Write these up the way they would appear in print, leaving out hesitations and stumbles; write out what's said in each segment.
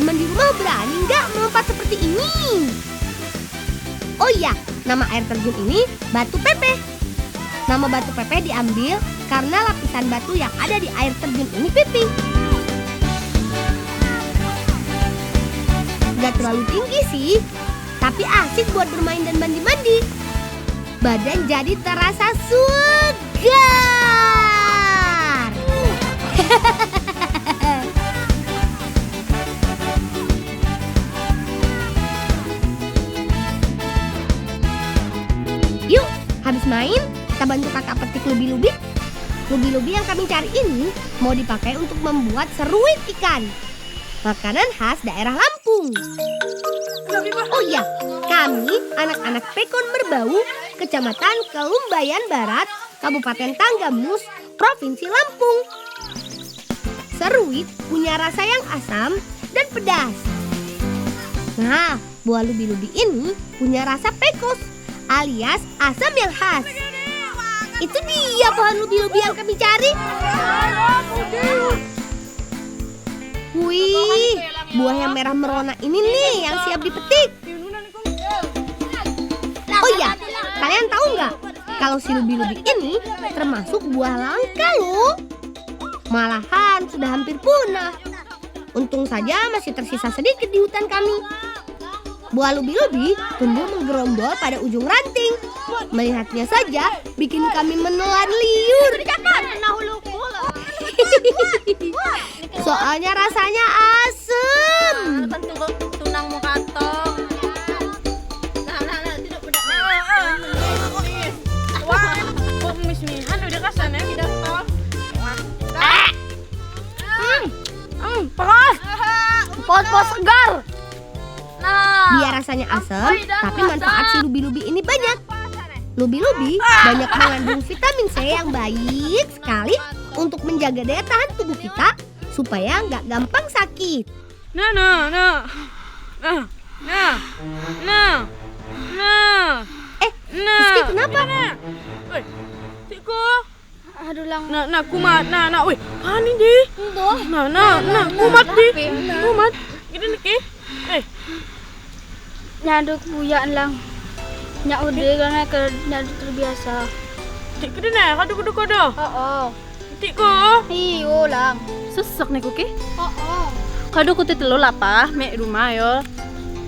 Teman di rumah berani nggak melompat seperti ini? Oh iya, nama air terjun ini Batu Pepe. Nama Batu Pepe diambil karena lapisan batu yang ada di air terjun ini pipih. Gak terlalu tinggi sih, tapi asik buat bermain dan mandi-mandi. Badan jadi terasa segar. Yuk, habis main, kita bantu kakak petik lubi-lubi. Lubi-lubi yang kami cari ini mau dipakai untuk membuat seruit ikan, makanan khas daerah Lampung. Oh iya, kami anak-anak Pekon Merbau, Kecamatan Kelumbayan Barat, Kabupaten Tanggamus, Provinsi Lampung. Seruit punya rasa yang asam dan pedas. Nah, buah lubi-lubi ini punya rasa pekos alias asam yang khas. Itu dia pohon lubi-lubi yang kami cari. Wih, buah yang merah merona ini nih yang siap dipetik. Oh iya, kalian tahu nggak kalau si lubi-lubi ini termasuk buah langka loh. Malahan sudah hampir punah. Untung saja masih tersisa sedikit di hutan kami. Buah lubi-lubi tumbuh menggerombol pada ujung ranting. Melihatnya saja bikin kami menelan liur. Soalnya rasanya asem. Tunang mau kantong. Tidak bedak. Wah, kok mismihan udah kasarnya tidak toh. Panas. Pos segar. Nah, Biar rasanya asem, tapi manfaat si lubi-lubi ini banyak. Lubi-lubi banyak mengandung vitamin C yang baik sekali untuk menjaga daya tahan tubuh kita supaya nggak gampang sakit. Nah. Rizky, kenapa? Woi, Tiko. Aduh lang. Nah, kumat. Nah, woi, panin deh. Nah, kumat deh. Kumat. Gini nih, Nyaduk buyaan lang. Nya udah karena nyaduk terbiasa. Tik kena nih, kado. Oo. Tiko. Iyo lang. Sesak nih kuki. Oo. Kado ku titelo lapa, me rumah yo.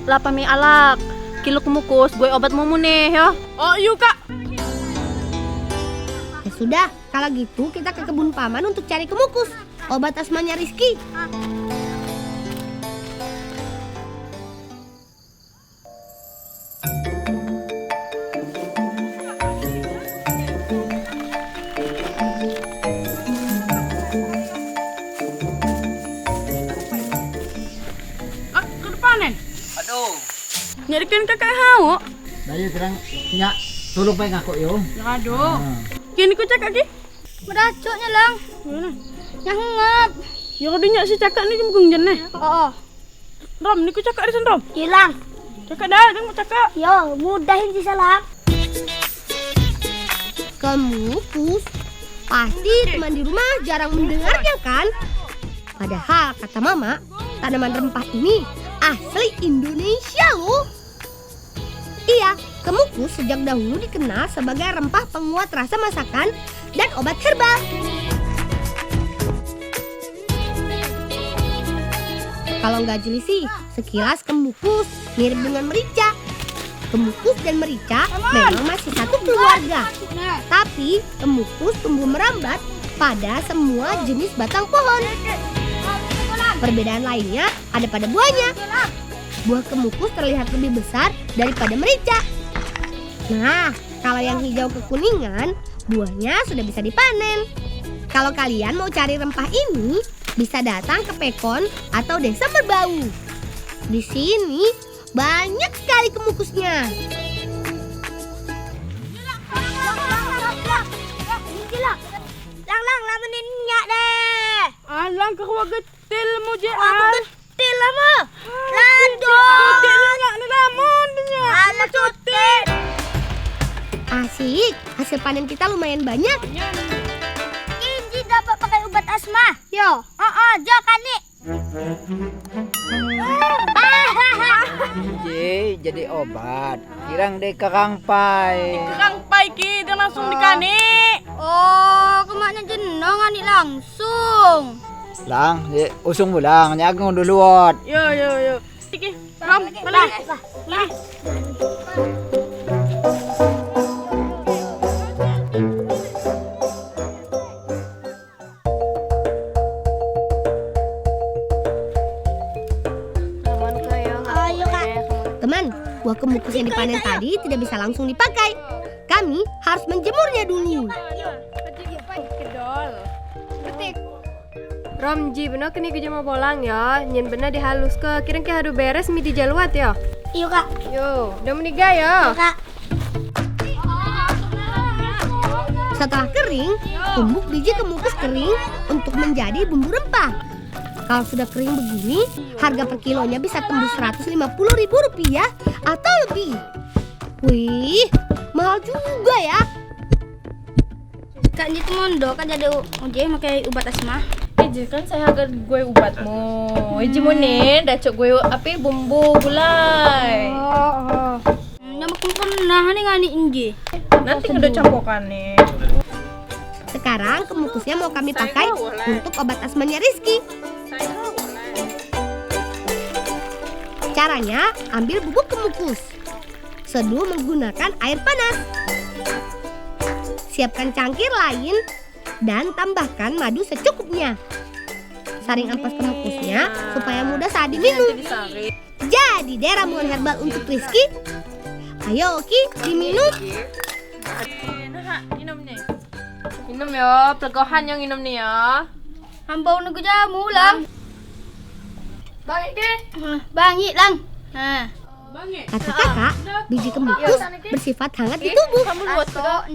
Lapa me alak. Kilo kemukus, gue obat mau nih yo. Oh, yuk Kak. Ya sudah, kalau gitu kita ke kebun paman untuk cari kemukus, obat asmanya Rizky. Ke depanen. Aduh, Nyarikan kakak hau. daya terang nyak tolong pakai ngakok yo. Ya aduh. Kini ku cakap ki. Meracuknya lang. Yang ngap. Ya kado nyak si cakap ni kemung jen nih. Oo. Rom, ni ku cakap di sana Rom. Hilang. Cakap dah, jangan mau cakap. Yo, mudahin si salah. Kemukus, pasti teman di rumah jarang mendengarnya kan? Padahal kata mama, tanaman rempah ini asli Indonesia loh. Iya, kemukus sejak dahulu dikenal sebagai rempah penguat rasa masakan dan obat herbal. Kalau nggak jeli sih, sekilas kemukus mirip dengan merica. Kemukus dan merica memang masih satu keluarga. Tapi kemukus tumbuh merambat pada semua jenis batang pohon. Perbedaan lainnya ada pada buahnya. Buah kemukus terlihat lebih besar daripada merica. Nah, kalau yang hijau kekuningan, buahnya sudah bisa dipanen. Kalau kalian mau cari rempah ini, bisa datang ke Pekon atau Desa Merbau. Di sini banyak sekali kemukusnya. Lang, lamenin nyak deh. Alang ke ruang getil mu je. Betul lah mo. Lado. Getil nyak ni lamun nya. Alah cutik. Asik, hasil panen kita lumayan banyak. Kinji dapat pakai obat asma. Yo. Jo kan nih. Jadi obat. Kirang deh Kakang Pai. Kang Pai ki dia langsung dikani. Oh, kemaknya jenong ani langsung. Lang, usung mo lang. Nyagang duluot. Yo. Iki, Rom, balik. Ayo Kak. Teman, buah kemukus yang dipanen tadi tidak bisa langsung dipakai. Kami harus menjemurnya dulu. Romji bener kini kerja mau bolang ya, nyen bener dihalus ke, kira hadu beres mi dijaluat ya. Iyo Kak. Yo, udah menikah ya. Kak. Setelah kering, tumbuk biji kemukus kering untuk menjadi bumbu rempah. Kalau sudah kering begini, harga per kilonya bisa tembus Rp150.000 atau lebih. Wih, mahal juga ya. Kak itu mondo kan jadi uje pakai ubat asma. Iji kan saya harga gue ubatmu. Iji mau nih, dacok gue api bumbu gulai. Oh. Nyamuk pernah nih ngani inji. Nanti udah campukan nih. Sekarang kemukusnya mau kami pakai untuk obat asmanya Rizky. Caranya, ambil bubuk kemukus. Seduh menggunakan air panas. Siapkan cangkir lain dan tambahkan madu secukupnya. Saring ampas kemukusnya supaya mudah saat diminum. Jadi deh ramuan herbal untuk Rizky. Ayo Ki, diminum. Minum ya, pelegohan yang minum nih ya. Hampau nunggu jamu lang. Bangit lang. Nah. Kata kakak, biji kemukus bersifat hangat di tubuh.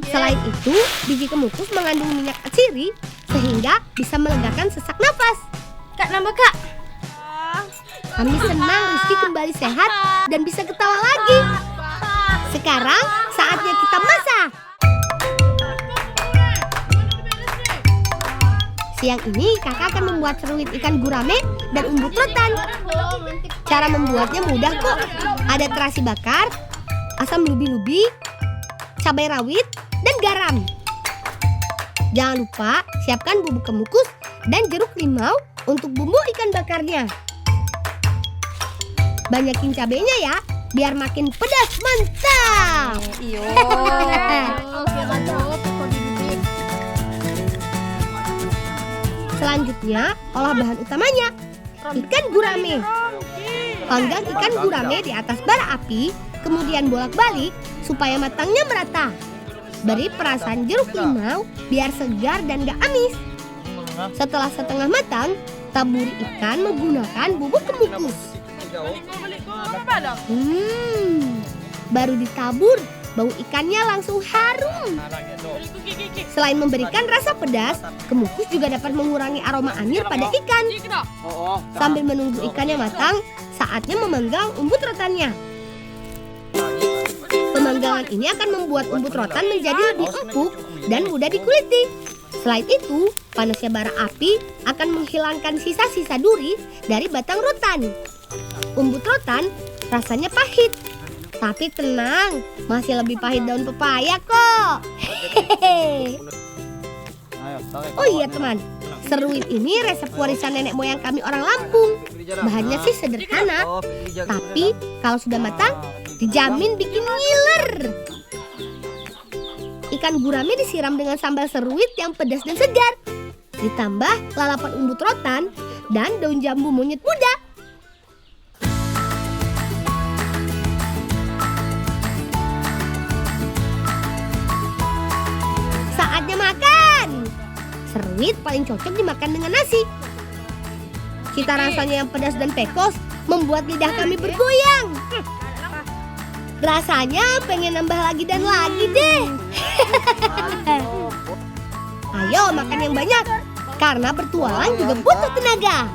Selain itu, biji kemukus mengandung minyak atsiri sehingga bisa melegakan sesak nafas. Kak nambah Kak. Kami senang Rizky kembali sehat dan bisa ketawa lagi. Sekarang saatnya kita masak. Siang ini kakak akan membuat seruit ikan gurame dan umbut rotan. Cara membuatnya mudah kok. Ada terasi bakar, asam lubi-lubi, cabai rawit, dan garam. Jangan lupa siapkan bubuk kemukus dan jeruk limau untuk bumbu ikan bakarnya. Banyakin cabenya ya, biar makin pedas mantap. Iyo. Selanjutnya, olah bahan utamanya, ikan gurame. Panggang ikan gurame di atas bara api, kemudian bolak-balik supaya matangnya merata. Beri perasan jeruk limau biar segar dan gak amis. Setelah setengah matang, taburi ikan menggunakan bubuk kemukus. Baru ditabur, bau ikannya langsung harum. Selain memberikan rasa pedas, kemukus juga dapat mengurangi aroma anyir pada ikan. Sambil menunggu ikannya matang, saatnya memanggang umbut rotannya. Pemanggangan ini akan membuat umbut rotan menjadi lebih empuk dan mudah dikuliti. Selain itu, panasnya bara api akan menghilangkan sisa-sisa duri dari batang rotan. Umbut rotan rasanya pahit, tapi tenang, masih lebih pahit daun pepaya kok. Oh iya teman, seruit ini resep warisan nenek moyang kami orang Lampung. Bahannya sih sederhana, tapi kalau sudah matang, dijamin bikin ngiler. Ikan gurame disiram dengan sambal seruit yang pedas dan segar. Ditambah lalapan umbut rotan dan daun jambu monyet muda. Saatnya makan. Seruit paling cocok dimakan dengan nasi. Cita rasanya yang pedas dan pekos membuat lidah kami bergoyang. Rasanya pengen nambah lagi dan lagi deh. Ayo makan yang banyak, karena bertualang juga butuh tenaga.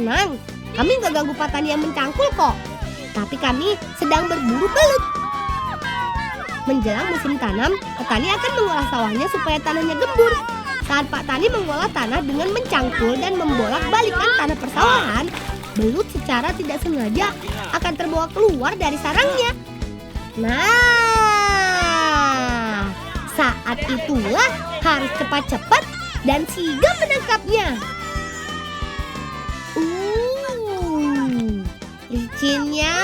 tenang, kami nggak ganggu Pak Tani yang mencangkul kok. Tapi kami sedang berburu belut. Menjelang musim tanam, petani akan mengolah sawahnya supaya tanahnya gembur. Saat Pak Tani mengolah tanah dengan mencangkul dan membolak-balikkan tanah persawahan, belut secara tidak sengaja akan terbawa keluar dari sarangnya. Nah, saat itulah harus cepat-cepat dan sigap menangkapnya. Licinnya,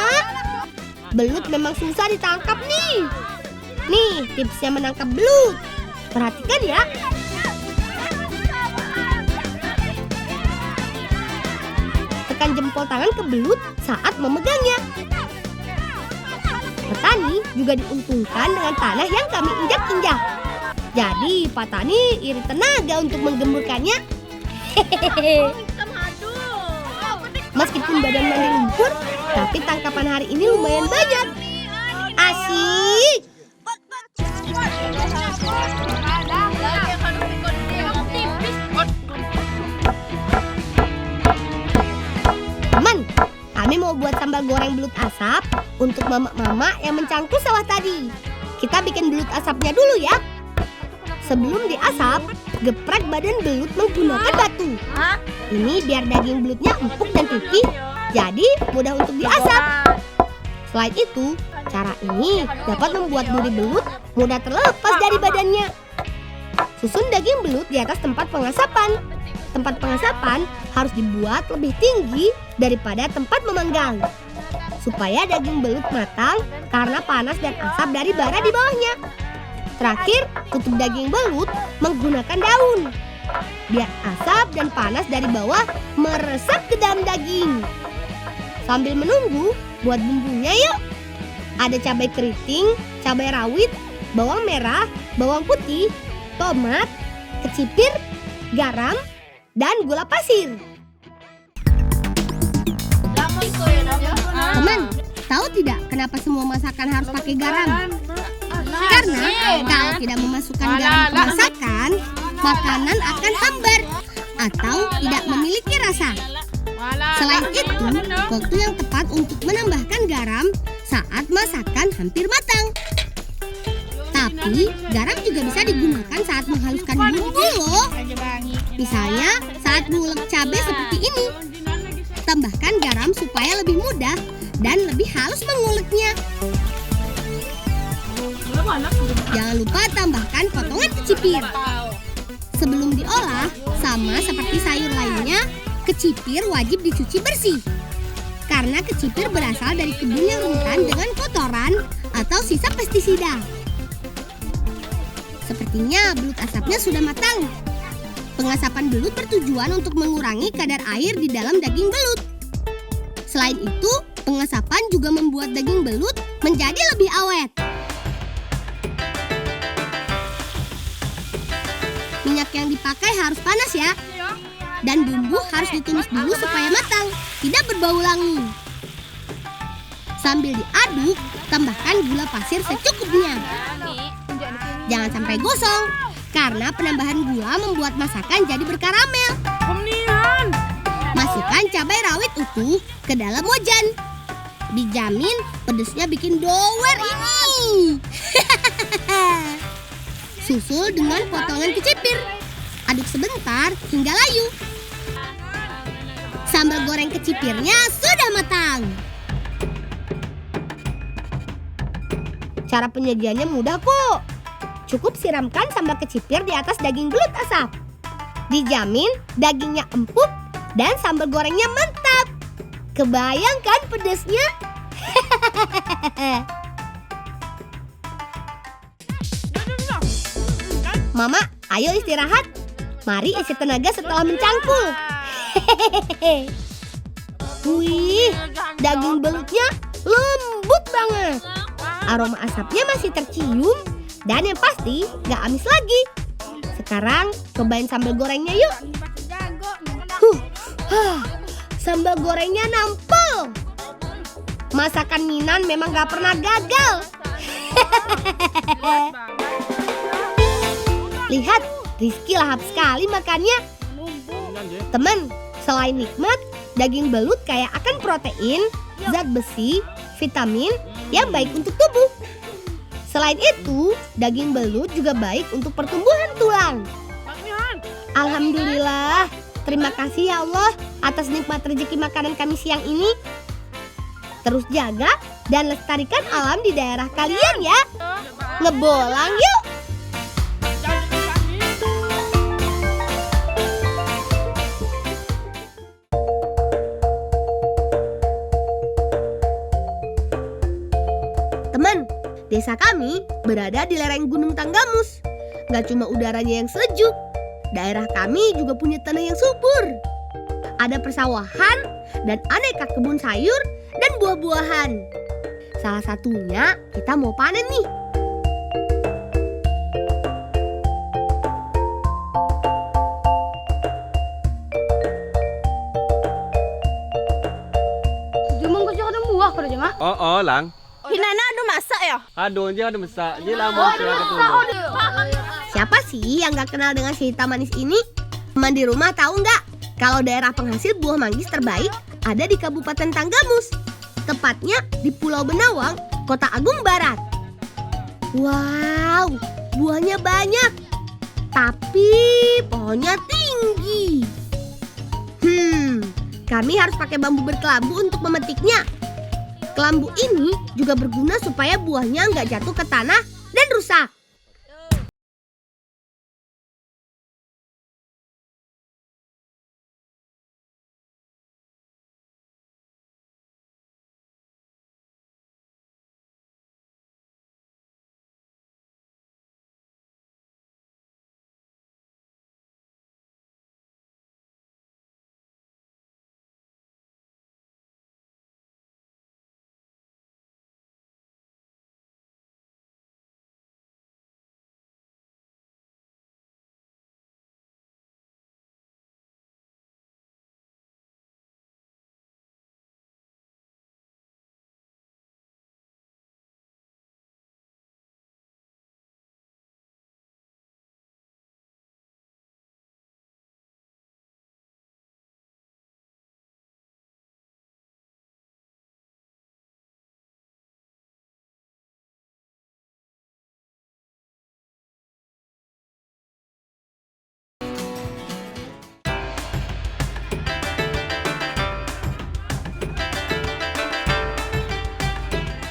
belut memang susah ditangkap nih. Nih tipsnya menangkap belut. Perhatikan ya. Tekan jempol tangan ke belut saat memegangnya. Petani juga diuntungkan dengan tanah yang kami injak-injak. Jadi Pak Tani iri tenaga untuk menggemburkannya. Hehehe. Meskipun badan mandi lumpur, tapi tangkapan hari ini lumayan banyak. Asik. Teman, kami mau buat sambal goreng belut asap untuk mama-mama yang mencangkul sawah tadi. Kita bikin belut asapnya dulu ya. Sebelum diasap, geprek badan belut menggunakan batu. Ini biar daging belutnya empuk dan pipih, jadi mudah untuk diasap. Selain itu, cara ini dapat membuat duri belut mudah terlepas dari badannya. Susun daging belut di atas tempat pengasapan. Tempat pengasapan harus dibuat lebih tinggi daripada tempat memanggang, supaya daging belut matang karena panas dan asap dari bara di bawahnya. Terakhir, tutup daging belut menggunakan daun, biar asap dan panas dari bawah meresap ke dalam daging. Sambil menunggu, buat bumbunya yuk. Ada cabai keriting, cabai rawit, bawang merah, bawang putih, tomat, kecipir, garam, dan gula pasir. Teman, tahu tidak kenapa semua masakan harus pakai garam? Karena kalau tidak memasukkan garam ke masakan, makanan akan hambar atau tidak memiliki rasa. Selain itu, waktu yang tepat untuk menambahkan garam saat masakan hampir matang. Tapi, garam juga bisa digunakan saat menghaluskan bumbu loh. Misalnya, saat mengulek cabai seperti ini. Tambahkan garam supaya lebih mudah dan lebih halus menguleknya. Jangan lupa tambahkan potongan kecipir. Sebelum diolah, sama seperti sayur lainnya, kecipir wajib dicuci bersih. Karena kecipir berasal dari kebun yang rentan dengan kotoran atau sisa pestisida. Sepertinya belut asapnya sudah matang. Pengasapan belut bertujuan untuk mengurangi kadar air di dalam daging belut. Selain itu, pengasapan juga membuat daging belut menjadi lebih awet. Minyak yang dipakai harus panas ya. Dan bumbu harus ditumis dulu supaya matang, tidak berbau langu. Sambil diaduk, tambahkan gula pasir secukupnya. Jangan sampai gosong, karena penambahan gula membuat masakan jadi berkaramel. Masukkan cabai rawit utuh ke dalam wajan. Dijamin pedesnya bikin dower ini. Susul dengan potongan kecipir. Aduk sebentar hingga layu. Sambal goreng kecipirnya sudah matang. Cara penyajiannya mudah kok. Cukup siramkan sambal kecipir di atas daging belut asap. Dijamin dagingnya empuk dan sambal gorengnya mantap. Kebayangkan pedesnya? Mama, ayo istirahat. Mari isi tenaga setelah mencangkul. Wih, daging belutnya lembut banget. Aroma asapnya masih tercium dan yang pasti gak amis lagi. Sekarang cobain sambal gorengnya yuk. Sambal gorengnya nampol. Masakan Minan memang gak pernah gagal. Lihat, Rizky lahap sekali makannya. Teman, selain nikmat, Daging belut kaya akan protein, zat besi, vitamin yang baik untuk tubuh. Selain itu, daging belut juga baik untuk pertumbuhan tulang. Alhamdulillah, terima kasih ya Allah atas nikmat rezeki makanan kami siang ini. Terus jaga dan lestarikan alam di daerah kalian ya. Ngebolang yuk! Teman, desa kami berada di lereng Gunung Tanggamus. Gak cuma udaranya yang sejuk, daerah kami juga punya tanah yang subur. Ada persawahan dan aneka kebun sayur dan buah-buahan. Salah satunya kita mau panen nih. Jumong ko siya ka ng buwak ko rin, Oo lang. Hinana adu masak ya? Aduh, dia ada masak. Dia lama sudah ketemu. Siapa sih yang gak kenal dengan si hitam manis ini? Teman di rumah tahu nggak? Kalau daerah penghasil buah manggis terbaik ada di Kabupaten Tanggamus. Tepatnya di Pulau Benawang, Kota Agung Barat. Wow, buahnya banyak. Tapi pohonnya tinggi. Kami harus pakai bambu berkelambu untuk memetiknya. Kelambu ini juga berguna supaya buahnya nggak jatuh ke tanah dan rusak.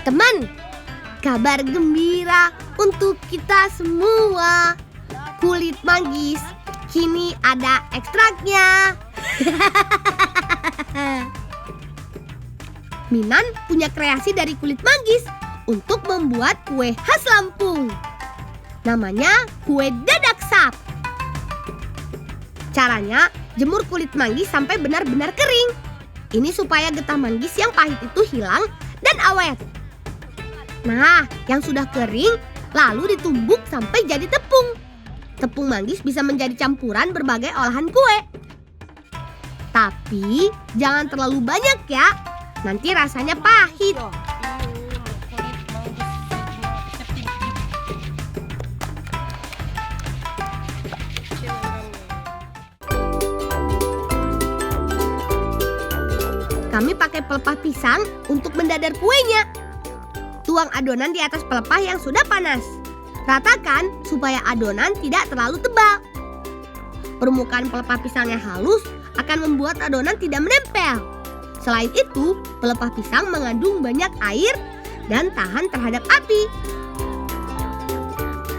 Teman, kabar gembira untuk kita semua. Kulit manggis kini ada ekstraknya. Minan punya kreasi dari kulit manggis untuk membuat kue khas Lampung. Namanya kue dadak sap. Caranya, jemur kulit manggis sampai benar-benar kering. Ini supaya getah manggis yang pahit itu hilang dan awet. Nah, yang sudah kering lalu ditumbuk sampai jadi tepung. Tepung manggis bisa menjadi campuran berbagai olahan kue. Tapi jangan terlalu banyak ya, nanti rasanya pahit. Kami pakai pelepah pisang untuk mendadar kuenya. Tuang adonan di atas pelepah yang sudah panas. Ratakan supaya adonan tidak terlalu tebal. Permukaan pelepah pisangnya halus akan membuat adonan tidak menempel. Selain itu, pelepah pisang mengandung banyak air dan tahan terhadap api.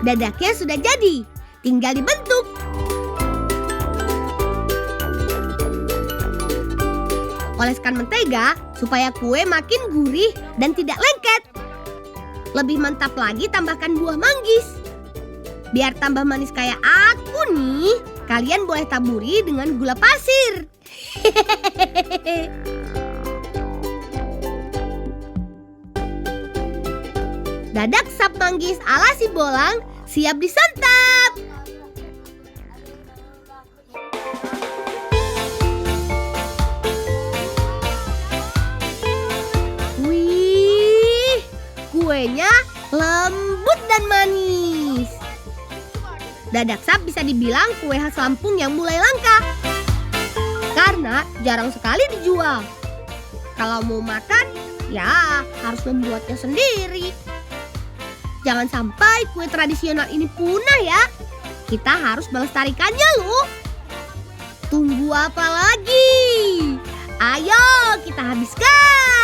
Dadaknya sudah jadi, tinggal dibentuk. Oleskan mentega supaya kue makin gurih dan tidak lengket. Lebih mantap lagi tambahkan buah manggis. Biar tambah manis kayak aku nih, kalian boleh taburi dengan gula pasir. Dadak sap manggis ala si Bolang siap disantap. Kuenya lembut dan manis. Dadak sap bisa dibilang kue khas Lampung yang mulai langka. karena jarang sekali dijual. Kalau mau makan, ya harus membuatnya sendiri. Jangan sampai kue tradisional ini punah ya. Kita harus melestarikannya loh. Tunggu apa lagi? Ayo kita habiskan.